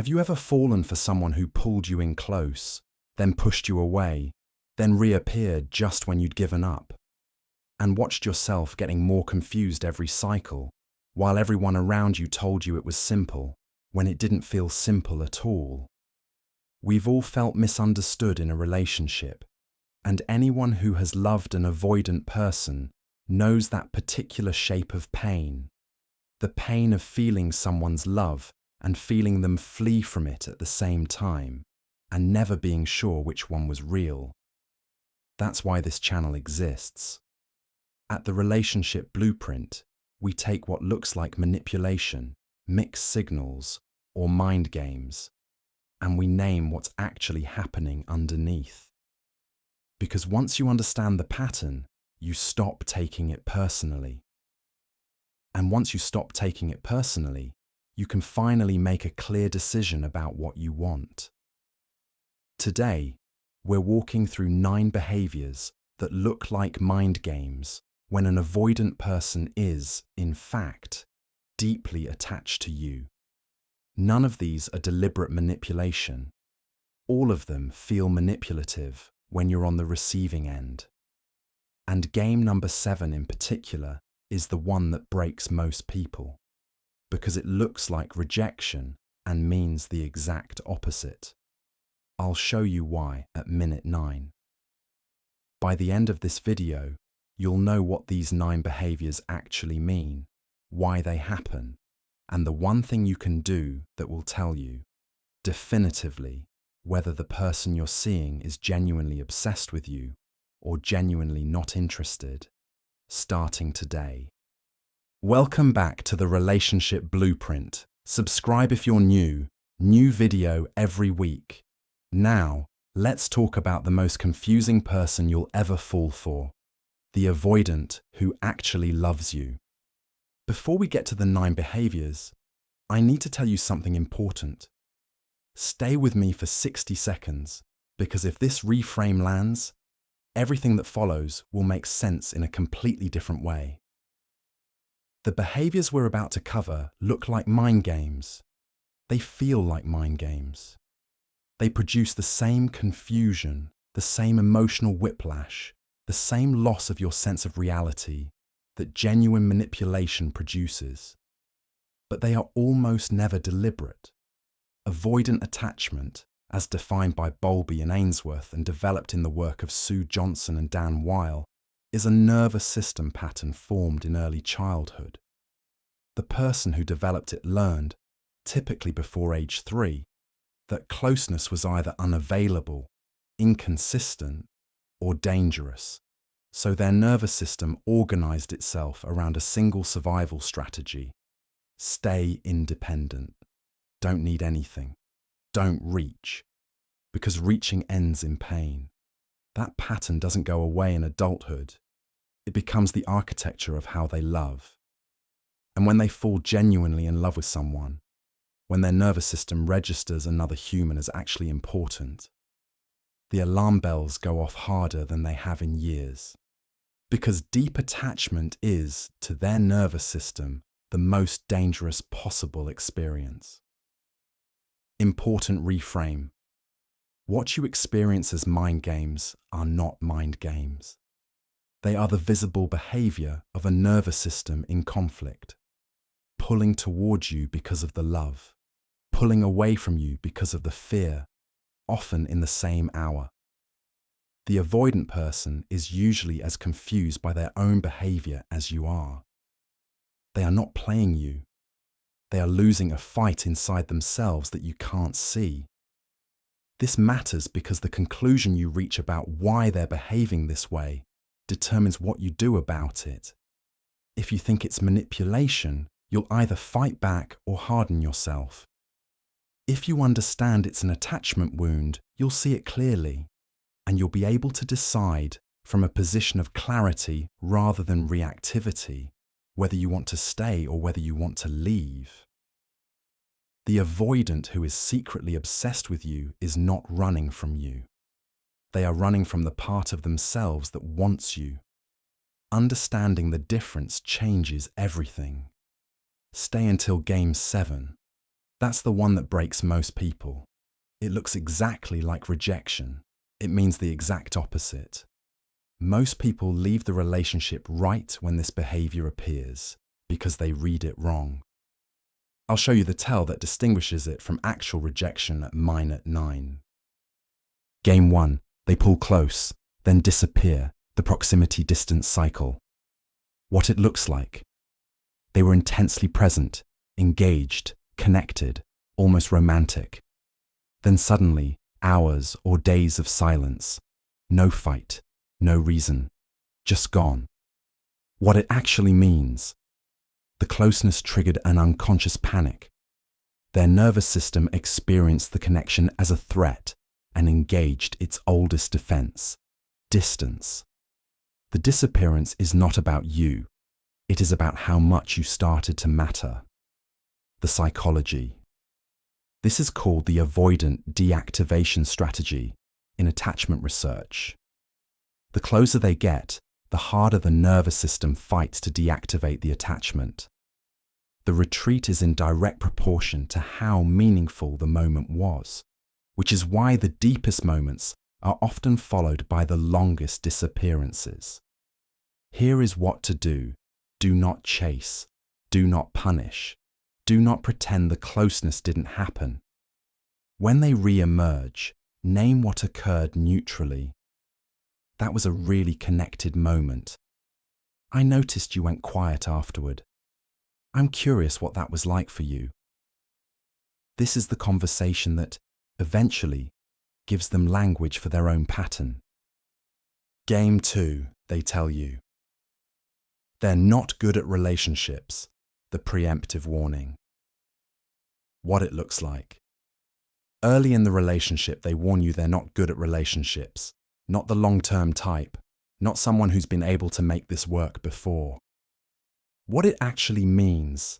Have you ever fallen for someone who pulled you in close, then pushed you away, then reappeared just when you'd given up, and watched yourself getting more confused every cycle, while everyone around you told you it was simple, when it didn't feel simple at all? We've all felt misunderstood in a relationship, and anyone who has loved an avoidant person knows that particular shape of pain, the pain of feeling someone's love and feeling them flee from it at the same time, and never being sure which one was real. That's why this channel exists. At the Relationship Blueprint, we take what looks like manipulation, mixed signals, or mind games, and we name what's actually happening underneath. Because once you understand the pattern, you stop taking it personally. And once you stop taking it personally, you can finally make a clear decision about what you want. Today, we're walking through 9 behaviours that look like mind games when an avoidant person is, in fact, deeply attached to you. None of these are deliberate manipulation. All of them feel manipulative when you're on the receiving end. And game number 7 in particular is the one that breaks most people, because it looks like rejection and means the exact opposite. I'll show you why at minute 9. By the end of this video, you'll know what these 9 behaviours actually mean, why they happen, and the one thing you can do that will tell you, definitively, whether the person you're seeing is genuinely obsessed with you or genuinely not interested, starting today. Welcome back to the Relationship Blueprint. Subscribe if you're new video every week. Now, let's talk about the most confusing person you'll ever fall for, the avoidant who actually loves you. Before we get to the 9 behaviours, I need to tell you something important. Stay with me for 60 seconds, because if this reframe lands, everything that follows will make sense in a completely different way. The behaviours we're about to cover look like mind games. They feel like mind games. They produce the same confusion, the same emotional whiplash, the same loss of your sense of reality that genuine manipulation produces. But they are almost never deliberate. Avoidant attachment, as defined by Bowlby and Ainsworth and developed in the work of Sue Johnson and Dan Weil, is a nervous system pattern formed in early childhood. The person who developed it learned, typically before age 3, that closeness was either unavailable, inconsistent, or dangerous, so their nervous system organized itself around a single survival strategy: stay independent, don't need anything, don't reach, because reaching ends in pain. That pattern doesn't go away in adulthood. It becomes the architecture of how they love. And when they fall genuinely in love with someone, when their nervous system registers another human as actually important, the alarm bells go off harder than they have in years. Because deep attachment is, to their nervous system, the most dangerous possible experience. Important reframe. What you experience as mind games are not mind games. They are the visible behaviour of a nervous system in conflict, pulling towards you because of the love, pulling away from you because of the fear, often in the same hour. The avoidant person is usually as confused by their own behaviour as you are. They are not playing you. They are losing a fight inside themselves that you can't see. This matters because the conclusion you reach about why they're behaving this way determines what you do about it. If you think it's manipulation, you'll either fight back or harden yourself. If you understand it's an attachment wound, you'll see it clearly, and you'll be able to decide from a position of clarity rather than reactivity whether you want to stay or whether you want to leave. The avoidant who is secretly obsessed with you is not running from you. They are running from the part of themselves that wants you. Understanding the difference changes everything. Stay until game 7, That's the one that breaks most people. It looks exactly like rejection. It means the exact opposite. Most people leave the relationship right when this behaviour appears because they read it wrong. I'll show you the tell that distinguishes it from actual rejection at mine at 9. Game 1. They pull close, then disappear, the proximity-distance cycle. What it looks like. They were intensely present, engaged, connected, almost romantic. Then suddenly, hours or days of silence. No fight, no reason, just gone. What it actually means. The closeness triggered an unconscious panic. Their nervous system experienced the connection as a threat and engaged its oldest defense, distance. The disappearance is not about you. It is about how much you started to matter. The psychology. This is called the avoidant deactivation strategy in attachment research. The closer they get, the harder the nervous system fights to deactivate the attachment. The retreat is in direct proportion to how meaningful the moment was, which is why the deepest moments are often followed by the longest disappearances. Here is what to do. Do not chase. Do not punish. Do not pretend the closeness didn't happen. When they re-emerge, name what occurred neutrally. That was a really connected moment. I noticed you went quiet afterward. I'm curious what that was like for you. This is the conversation that, eventually, gives them language for their own pattern. Game 2, they tell you. They're not good at relationships, the preemptive warning. What it looks like. Early in the relationship, they warn you they're not good at relationships, not the long-term type, not someone who's been able to make this work before. What it actually means,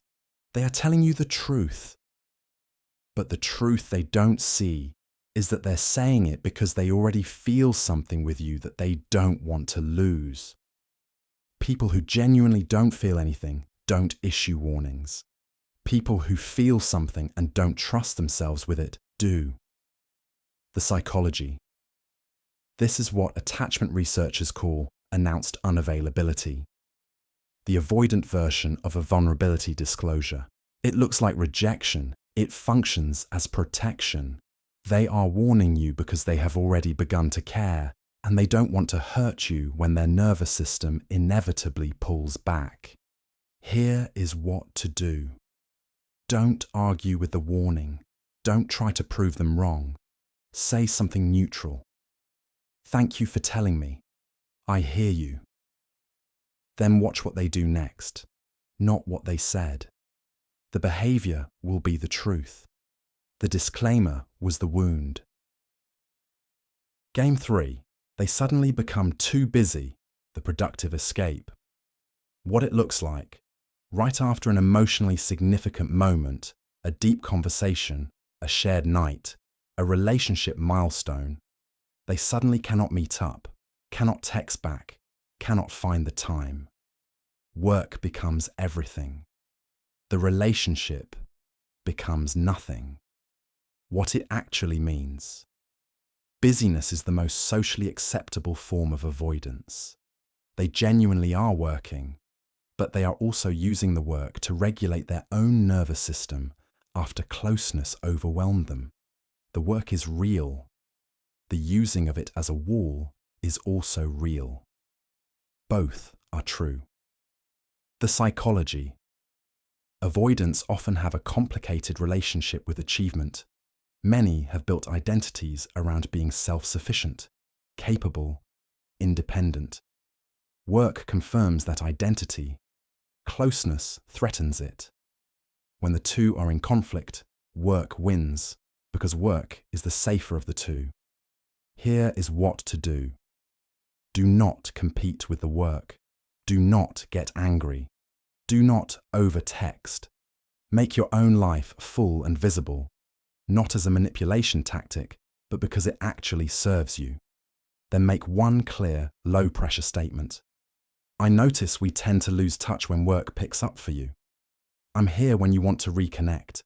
they are telling you the truth. But the truth they don't see is that they're saying it because they already feel something with you that they don't want to lose. People who genuinely don't feel anything don't issue warnings. People who feel something and don't trust themselves with it do. The psychology. This is what attachment researchers call announced unavailability. The avoidant version of a vulnerability disclosure. It looks like rejection. It functions as protection. They are warning you because they have already begun to care, and they don't want to hurt you when their nervous system inevitably pulls back. Here is what to do. Don't argue with the warning. Don't try to prove them wrong. Say something neutral. Thank you for telling me. I hear you. Then watch what they do next, not what they said. The behaviour will be the truth. The disclaimer was the wound. Game 3. They suddenly become too busy, the productive escape. What it looks like. Right after an emotionally significant moment, a deep conversation, a shared night, a relationship milestone, they suddenly cannot meet up, cannot text back, cannot find the time. Work becomes everything. The relationship becomes nothing. What it actually means. Busyness is the most socially acceptable form of avoidance. They genuinely are working, but they are also using the work to regulate their own nervous system after closeness overwhelmed them. The work is real. The using of it as a wall is also real. Both are true. The psychology. Avoidants often have a complicated relationship with achievement. Many have built identities around being self-sufficient, capable, independent. Work confirms that identity. Closeness threatens it. When the two are in conflict, work wins, because work is the safer of the two. Here is what to do. Do not compete with the work. Do not get angry. Do not over-text. Make your own life full and visible, not as a manipulation tactic, but because it actually serves you. Then make one clear, low-pressure statement. I notice we tend to lose touch when work picks up for you. I'm here when you want to reconnect.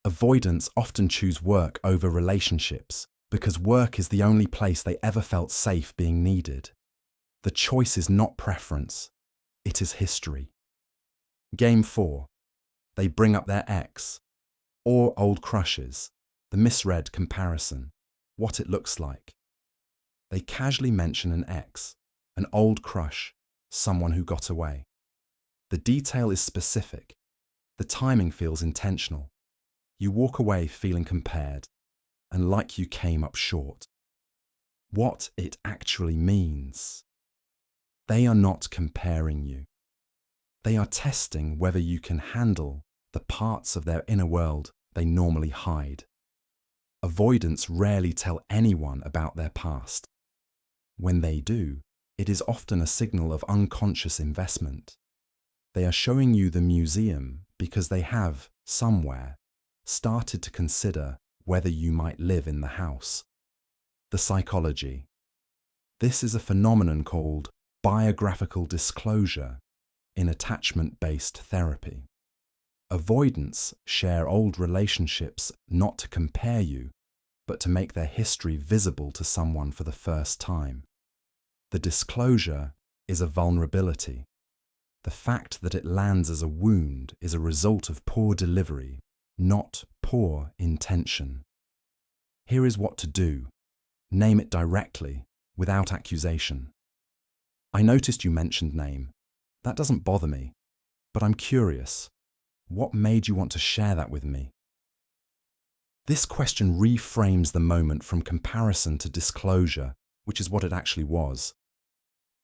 Avoidants often choose work over relationships because work is the only place they ever felt safe being needed. The choice is not preference, it is history. Game 4. They bring up their ex, or old crushes, the misread comparison, what it looks like. They casually mention an ex, an old crush, someone who got away. The detail is specific. The timing feels intentional. You walk away feeling compared, and like you came up short. What it actually means. They are not comparing you. They are testing whether you can handle the parts of their inner world they normally hide. Avoidants rarely tell anyone about their past. When they do, it is often a signal of unconscious investment. They are showing you the museum because they have, somewhere, started to consider whether you might live in the house. The psychology. This is a phenomenon called biographical disclosure in attachment-based therapy. Avoidants share old relationships not to compare you, but to make their history visible to someone for the first time. The disclosure is a vulnerability. The fact that it lands as a wound is a result of poor delivery, not poor intention. Here is what to do. Name it directly, without accusation. I noticed you mentioned name. That doesn't bother me, but I'm curious. What made you want to share that with me? This question reframes the moment from comparison to disclosure, which is what it actually was.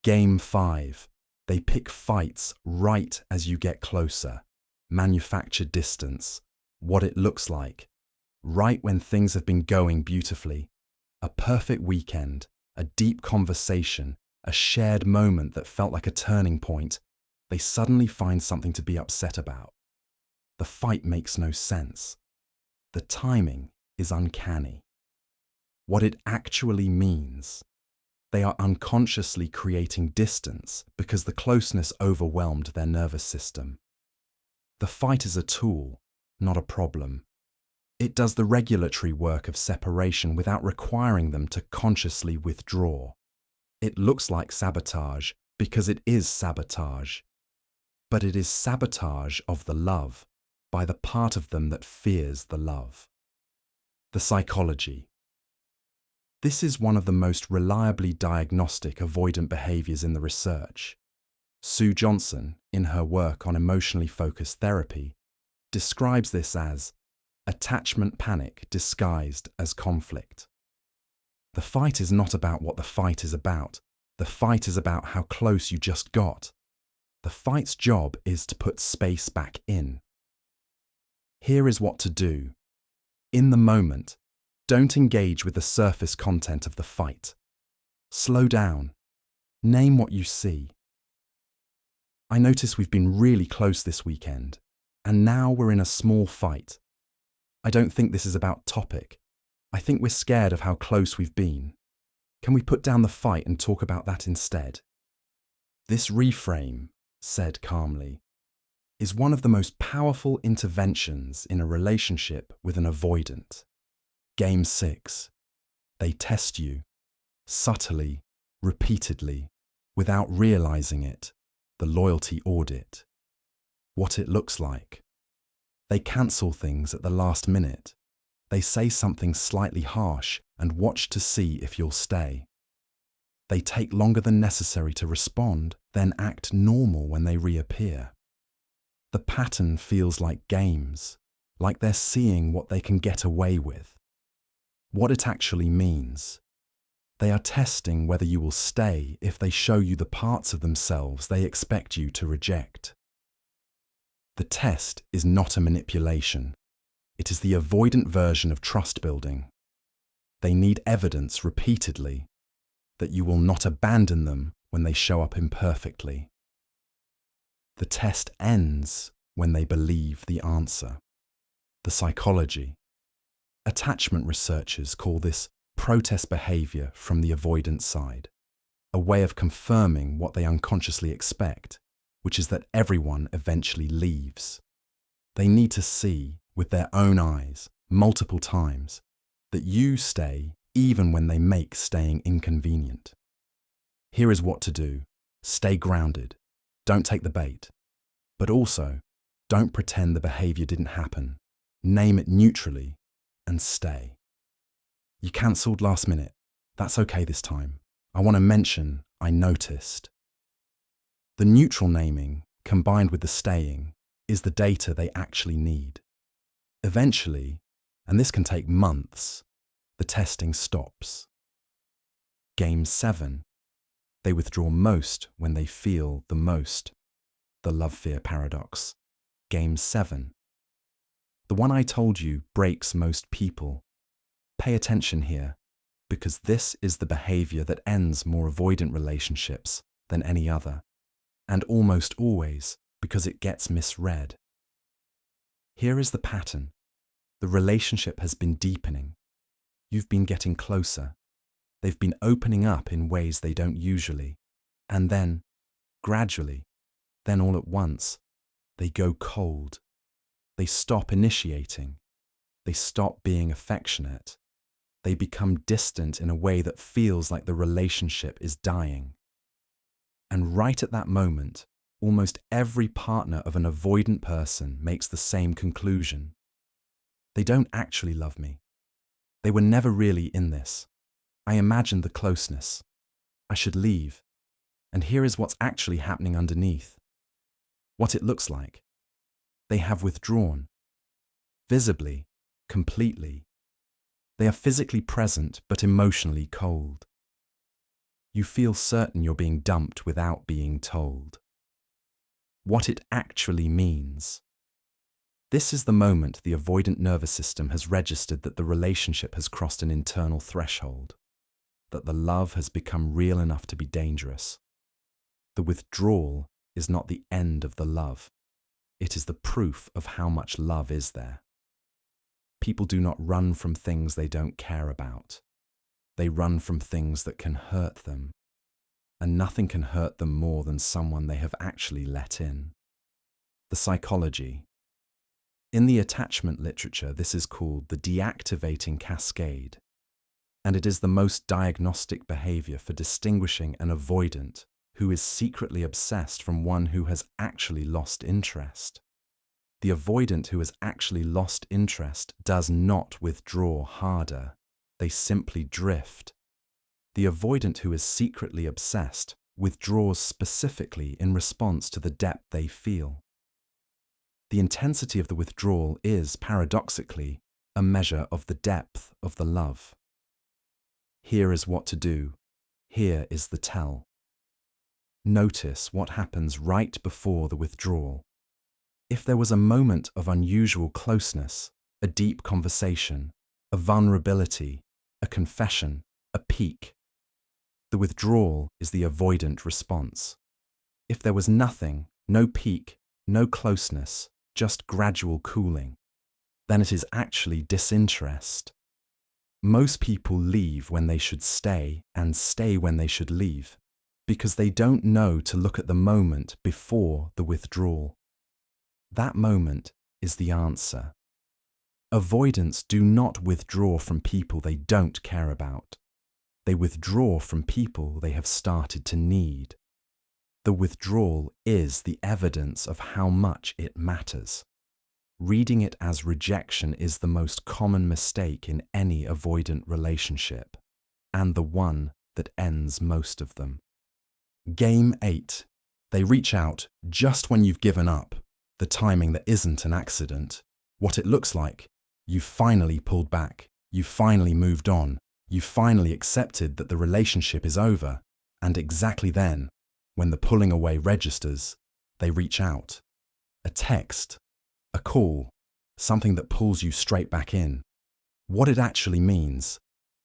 Game 5. They pick fights right as you get closer. Manufacture distance. What it looks like. Right when things have been going beautifully. A perfect weekend, a deep conversation, a shared moment that felt like a turning point. They suddenly find something to be upset about. The fight makes no sense. The timing is uncanny. What it actually means. They are unconsciously creating distance because the closeness overwhelmed their nervous system. The fight is a tool, not a problem. It does the regulatory work of separation without requiring them to consciously withdraw. It looks like sabotage because it is sabotage. But it is sabotage of the love by the part of them that fears the love. The psychology. This is one of the most reliably diagnostic avoidant behaviours in the research. Sue Johnson, in her work on emotionally focused therapy, describes this as attachment panic disguised as conflict. The fight is not about what the fight is about. The fight is about how close you just got. The fight's job is to put space back in. Here is what to do. In the moment, don't engage with the surface content of the fight. Slow down. Name what you see. I notice we've been really close this weekend, and now we're in a small fight. I don't think this is about topic. I think we're scared of how close we've been. Can we put down the fight and talk about that instead? This reframe, said calmly, is one of the most powerful interventions in a relationship with an avoidant. Game 6. They test you, subtly, repeatedly, without realizing it, the loyalty audit. What it looks like. They cancel things at the last minute. They say something slightly harsh and watch to see if you'll stay. They take longer than necessary to respond, then act normal when they reappear. The pattern feels like games, like they're seeing what they can get away with. What it actually means. They are testing whether you will stay if they show you the parts of themselves they expect you to reject. The test is not a manipulation. It is the avoidant version of trust building. They need evidence repeatedly that you will not abandon them when they show up imperfectly. The test ends when they believe the answer. The psychology. Attachment researchers call this protest behaviour from the avoidant side, a way of confirming what they unconsciously expect, which is that everyone eventually leaves. They need to see with their own eyes, multiple times, that you stay even when they make staying inconvenient. Here is what to do. Stay grounded. Don't take the bait. But also, don't pretend the behaviour didn't happen. Name it neutrally and stay. You cancelled last minute. That's okay this time. I want to mention I noticed. The neutral naming, combined with the staying, is the data they actually need. Eventually, and this can take months, the testing stops. Game 7. They withdraw most when they feel the most. The love-fear paradox. Game 7. The one I told you breaks most people. Pay attention here, because this is the behaviour that ends more avoidant relationships than any other, and almost always because it gets misread. Here is the pattern. The relationship has been deepening. You've been getting closer. They've been opening up in ways they don't usually. And then, gradually, then all at once, they go cold. They stop initiating. They stop being affectionate. They become distant in a way that feels like the relationship is dying. And right at that moment, almost every partner of an avoidant person makes the same conclusion. They don't actually love me. They were never really in this. I imagined the closeness. I should leave. And here is what's actually happening underneath. What it looks like. They have withdrawn. Visibly, completely. They are physically present but emotionally cold. You feel certain you're being dumped without being told. What it actually means. This is the moment the avoidant nervous system has registered that the relationship has crossed an internal threshold, that the love has become real enough to be dangerous. The withdrawal is not the end of the love. It is the proof of how much love is there. People do not run from things they don't care about. They run from things that can hurt them. And nothing can hurt them more than someone they have actually let in. The psychology. In the attachment literature, this is called the deactivating cascade. And it is the most diagnostic behaviour for distinguishing an avoidant who is secretly obsessed from one who has actually lost interest. The avoidant who has actually lost interest does not withdraw harder. They simply drift. The avoidant who is secretly obsessed withdraws specifically in response to the depth they feel. The intensity of the withdrawal is, paradoxically, a measure of the depth of the love. Here is what to do. Here is the tell. Notice what happens right before the withdrawal. If there was a moment of unusual closeness, a deep conversation, a vulnerability, a confession, a peak, the withdrawal is the avoidant response. If there was nothing, no peak, no closeness, just gradual cooling, then it is actually disinterest. Most people leave when they should stay and stay when they should leave, because they don't know to look at the moment before the withdrawal. That moment is the answer. Avoidants do not withdraw from people they don't care about. They withdraw from people they have started to need. The withdrawal is the evidence of how much it matters. Reading it as rejection is the most common mistake in any avoidant relationship, and the one that ends most of them. Game 8. They reach out just when you've given up, the timing that isn't an accident. What it looks like, you finally pulled back, you finally moved on, you finally accepted that the relationship is over, and exactly then, when the pulling away registers, they reach out. A text, a call, something that pulls you straight back in. What it actually means,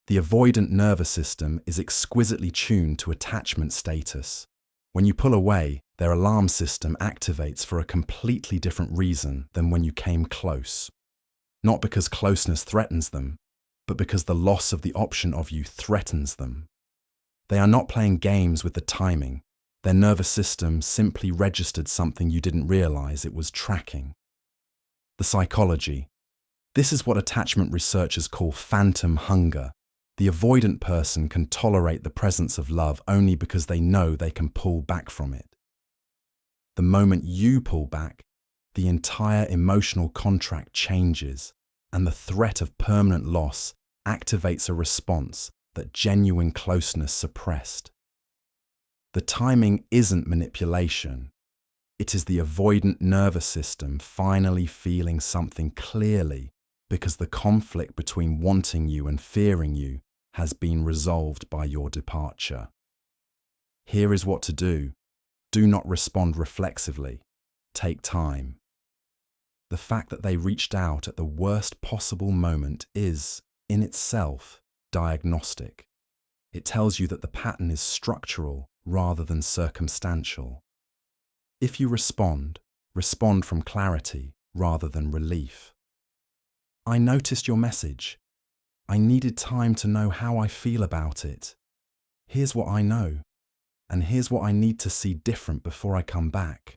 the avoidant nervous system is exquisitely tuned to attachment status. When you pull away, their alarm system activates for a completely different reason than when you came close. Not because closeness threatens them, but because the loss of the option of you threatens them. They are not playing games with the timing. Their nervous system simply registered something you didn't realize it was tracking. The psychology. This is what attachment researchers call phantom hunger. The avoidant person can tolerate the presence of love only because they know they can pull back from it. The moment you pull back, the entire emotional contract changes, and the threat of permanent loss activates a response that genuine closeness suppressed. The timing isn't manipulation. It is the avoidant nervous system finally feeling something clearly because the conflict between wanting you and fearing you has been resolved by your departure. Here is what to do. Do not respond reflexively. Take time. The fact that they reached out at the worst possible moment is, in itself, diagnostic. It tells you that the pattern is structural rather than circumstantial. If you respond from clarity rather than relief. I noticed your message. I needed time to know how I feel about it. Here's what I know, and here's what I need to see different before I come back.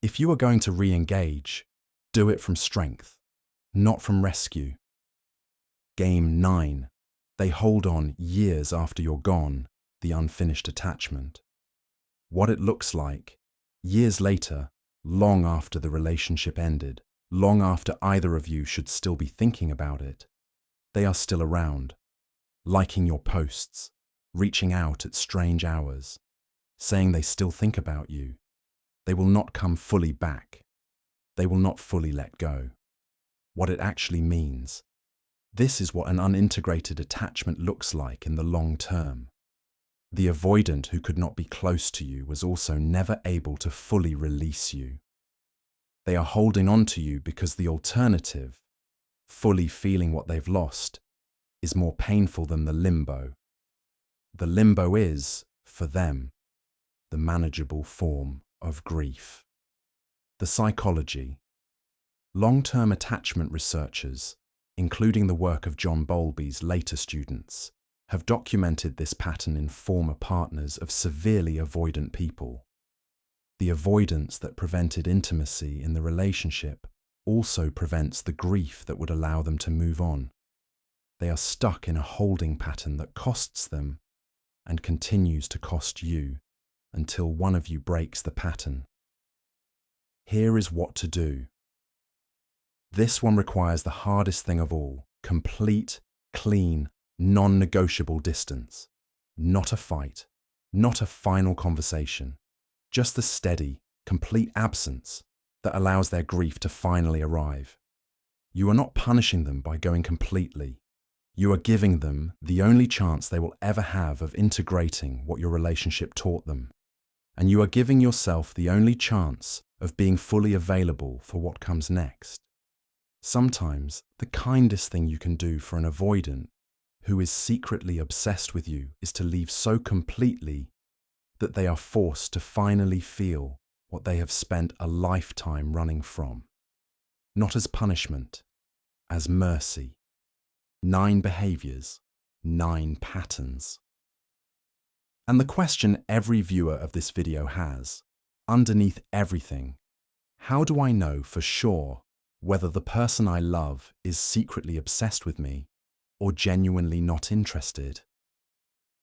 If you are going to re-engage, do it from strength, not from rescue. Game 9. They hold on years after you're gone, the unfinished attachment. What it looks like, years later, long after the relationship ended, long after either of you should still be thinking about it, they are still around, liking your posts, reaching out at strange hours, saying they still think about you. They will not come fully back. They will not fully let go. What it actually means. This is what an unintegrated attachment looks like in the long term. The avoidant who could not be close to you was also never able to fully release you. They are holding on to you because the alternative, fully feeling what they've lost, is more painful than the limbo. The limbo is, for them, the manageable form of grief. The psychology. Long-term attachment researchers, including the work of John Bowlby's later students, have documented this pattern in former partners of severely avoidant people. The avoidance that prevented intimacy in the relationship also prevents the grief that would allow them to move on. They are stuck in a holding pattern that costs them and continues to cost you until one of you breaks the pattern. Here is what to do. This one requires the hardest thing of all: complete, clean, non-negotiable distance. Not a fight, not a final conversation, just the steady, complete absence that allows their grief to finally arrive. You are not punishing them by going completely. You are giving them the only chance they will ever have of integrating what your relationship taught them. And you are giving yourself the only chance of being fully available for what comes next. Sometimes the kindest thing you can do for an avoidant who is secretly obsessed with you is to leave so completely that they are forced to finally feel what they have spent a lifetime running from. Not as punishment, as mercy. 9 behaviours, 9 patterns. And the question every viewer of this video has, underneath everything, how do I know for sure whether the person I love is secretly obsessed with me or genuinely not interested?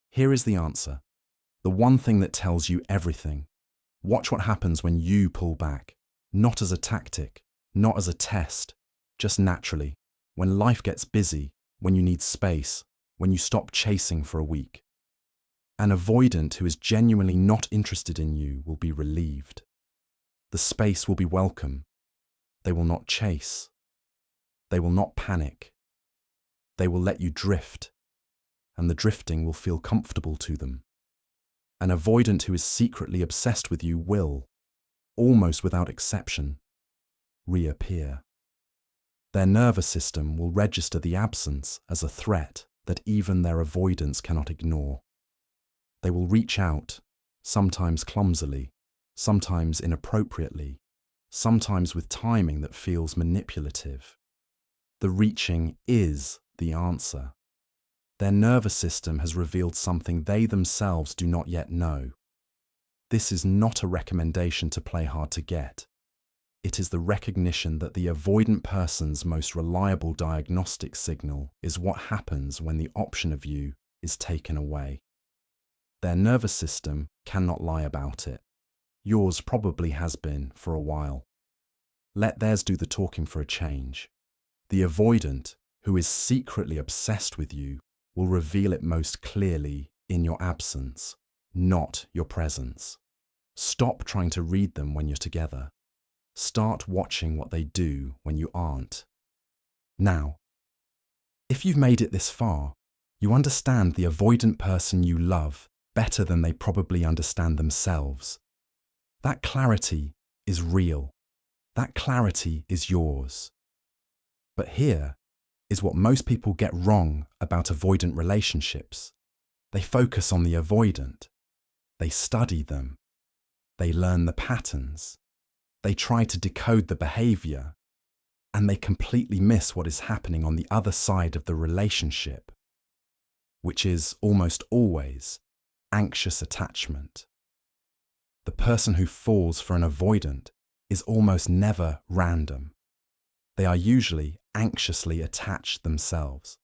Here is the answer. The one thing that tells you everything. Watch what happens when you pull back, not as a tactic, not as a test, just naturally, when life gets busy, when you need space, when you stop chasing for a week. An avoidant who is genuinely not interested in you will be relieved. The space will be welcome. They will not chase. They will not panic. They will let you drift, and the drifting will feel comfortable to them. An avoidant who is secretly obsessed with you will, almost without exception, reappear. Their nervous system will register the absence as a threat that even their avoidance cannot ignore. They will reach out, sometimes clumsily, sometimes inappropriately, sometimes with timing that feels manipulative. The reaching is the answer. Their nervous system has revealed something they themselves do not yet know. This is not a recommendation to play hard to get. It is the recognition that the avoidant person's most reliable diagnostic signal is what happens when the option of you is taken away. Their nervous system cannot lie about it. Yours probably has been for a while. Let theirs do the talking for a change. The avoidant, who is secretly obsessed with you, will reveal it most clearly in your absence, not your presence. Stop trying to read them when you're together. Start watching what they do when you aren't. Now, if you've made it this far, you understand the avoidant person you love better than they probably understand themselves. That clarity is real. That clarity is yours. But here is what most people get wrong about avoidant relationships. They focus on the avoidant. They study them. They learn the patterns. They try to decode the behaviour, and they completely miss what is happening on the other side of the relationship, which is almost always anxious attachment. The person who falls for an avoidant is almost never random. They are usually anxiously attached themselves.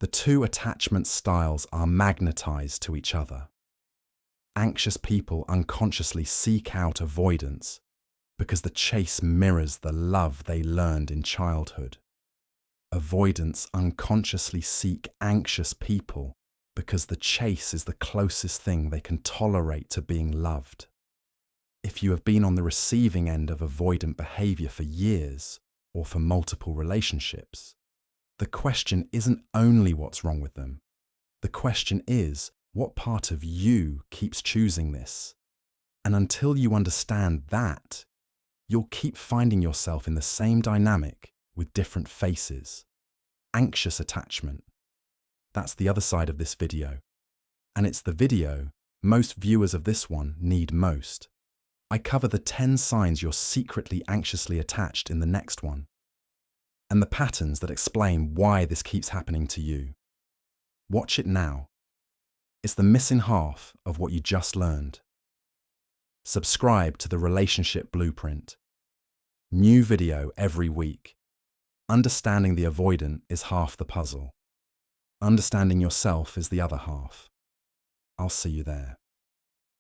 The two attachment styles are magnetized to each other. Anxious people unconsciously seek out avoidance because the chase mirrors the love they learned in childhood. Avoidants unconsciously seek anxious people because the chase is the closest thing they can tolerate to being loved. If you have been on the receiving end of avoidant behaviour for years or for multiple relationships, the question isn't only what's wrong with them. The question is, what part of you keeps choosing this? And until you understand that, you'll keep finding yourself in the same dynamic with different faces. Anxious attachment. That's the other side of this video. And it's the video most viewers of this one need most. I cover the 10 signs you're secretly anxiously attached in the next one, and the patterns that explain why this keeps happening to you. Watch it now. It's the missing half of what you just learned. Subscribe to the Relationship Blueprint. New video every week. Understanding the avoidant is half the puzzle. Understanding yourself is the other half. I'll see you there.